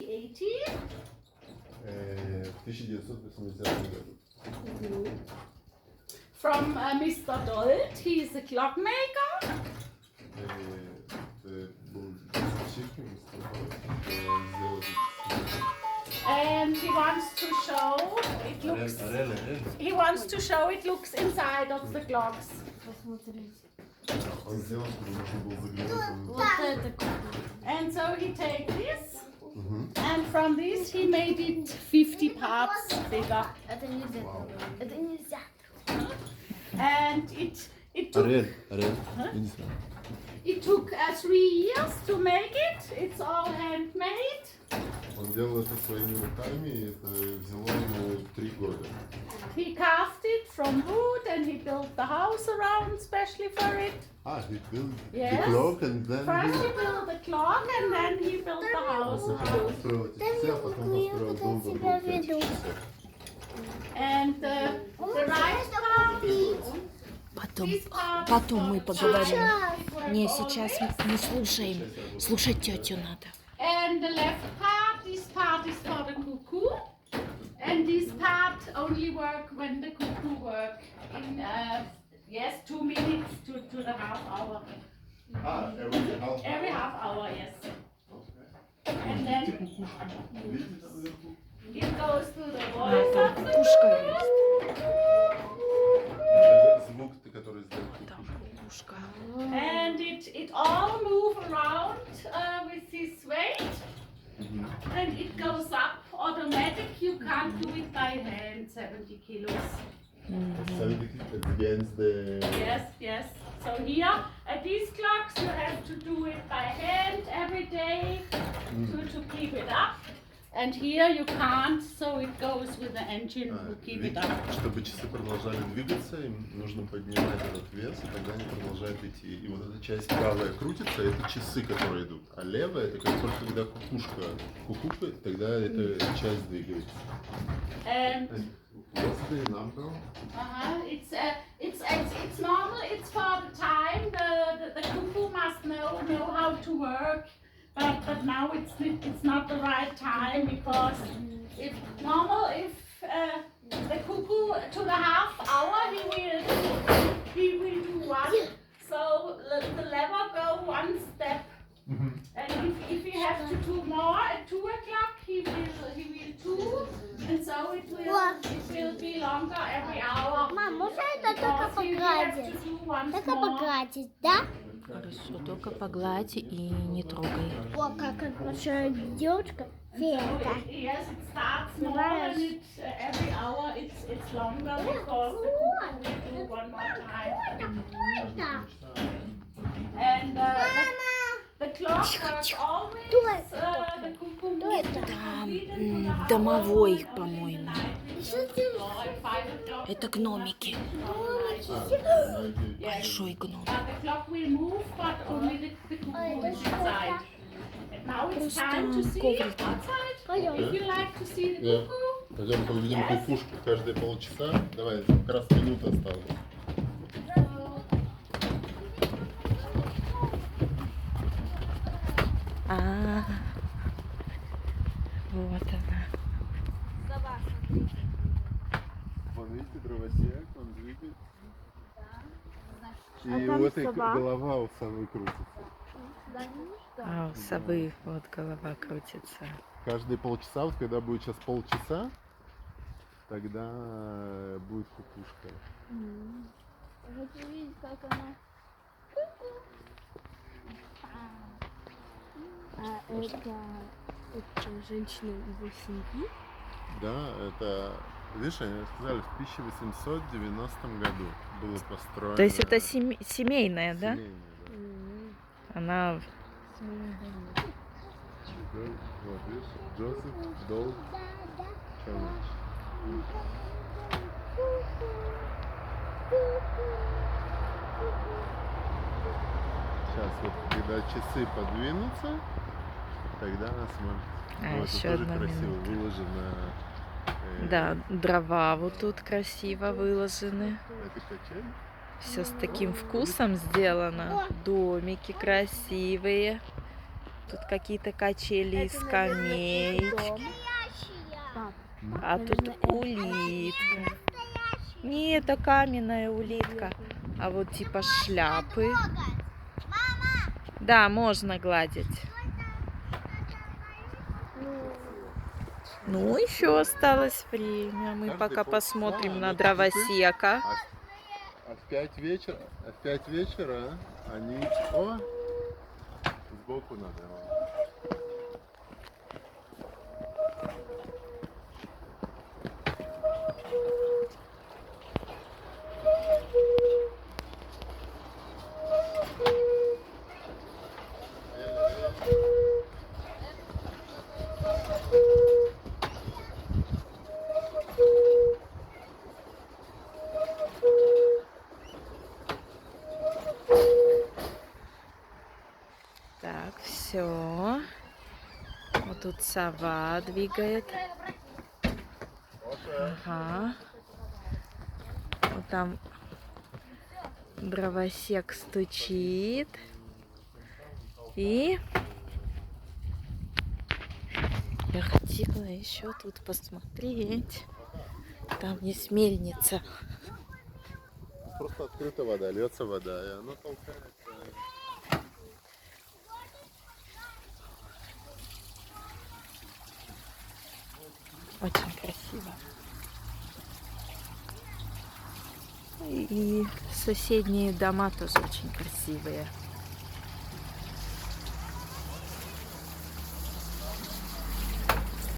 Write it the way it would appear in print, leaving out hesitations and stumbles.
В 1980 году. From Mr. Dold, he is a clockmaker. And he wants to show it looks. He wants to show it looks inside of the clocks. And so he takes this, and from this he made it 50 parts bigger. And it took. Ariel. It took 3 years to make it. It's all handmade. Он делал это своими руками, и это взяло ему 3 года. He carved it from wood and he built the house around specially for it. He built Yes. the clock and then First he built the clock and then he built the house around. построил эти часы, а потом построил дом вокруг этих часов. And the right part. Потом мы поговорим. Не, сейчас мы слушаем. Слушать тетю надо. And the left part, this part is for the cuckoo. And this part only work when the cuckoo work in, 2 minutes to the half hour. Every half hour, yes. And then it goes to the voice of the Кукушка. Звук, который сделал кукушка. And it all move around with this weight. And it goes up automatic. You can't do it by hand, 70 kilos. 70 against the... Yes. So here, at these clocks, you have to do it by hand every day to keep it up. And here you can't, so it goes with the engine to keep it up. Чтобы часы продолжали двигаться, им нужно поднимать этот вес, и тогда они продолжают идти. И вот эта часть правая крутится, это часы, которые идут. А левая, это как только когда кукушка кукукает, тогда эта часть двигается. And what's the number? It's normal. It's for the time. The cuckoo must know how to work. But now it's not the right time, because if the cuckoo to the half hour he will do one. So the lever go one step. And if he has to do more at 2 o'clock, he will 2, and so it will be longer every hour. Мам, можно это только погладить? Только погладить, да? Хорошо, только погладь и не трогай. О, как наша девочка Фенка. Yes, it starts more and every hour it's longer because the cuckoo will do one more time. And the clock works always. The cuckoo moves Там домовой, по-моему. Это гномики. Большой гном. The clock will move, but only the cuckoo is inside. And now it's time to see it outside. If you like to see the cuckoo. Пойдем поведем кукушку каждые полчаса. Давай, как раз минута осталась. Вот она. Вон, видите, дровосек, он двигается. И вот и голова у совы крутится. А у совы вот голова крутится. Каждые полчаса, вот когда будет сейчас полчаса, тогда будет кукушка. Хочу увидеть, как она. Это женщина его семьи? Да, это, видишь, они сказали, в 1890 году было построено. То есть это семейная, да? Семейное, да. Она... Вот, видишь, Джозеф Дол Шönach. Сейчас вот, когда часы подвинутся, тогда она сможет. Вот, еще тоже одна красиво минута. выложено. Да, дрова вот тут красиво выложены. Это качель. Все с таким вкусом сделано. Домики красивые. Тут какие-то качели и скамеечки. А тут улитка. Не, это каменная улитка. А вот типа шляпы. Да, можно гладить. Ну, еще осталось время. Мы пока посмотрим на дровосека. А в 5 вечера они... О! Сбоку надо. Так, все. Вот тут сова двигает. Ага. Вот там дровосек стучит. И я хотела еще тут посмотреть. Там есть мельница. Просто открыта вода, льется вода, и она толкается. Очень красиво. И соседние дома тоже очень красивые.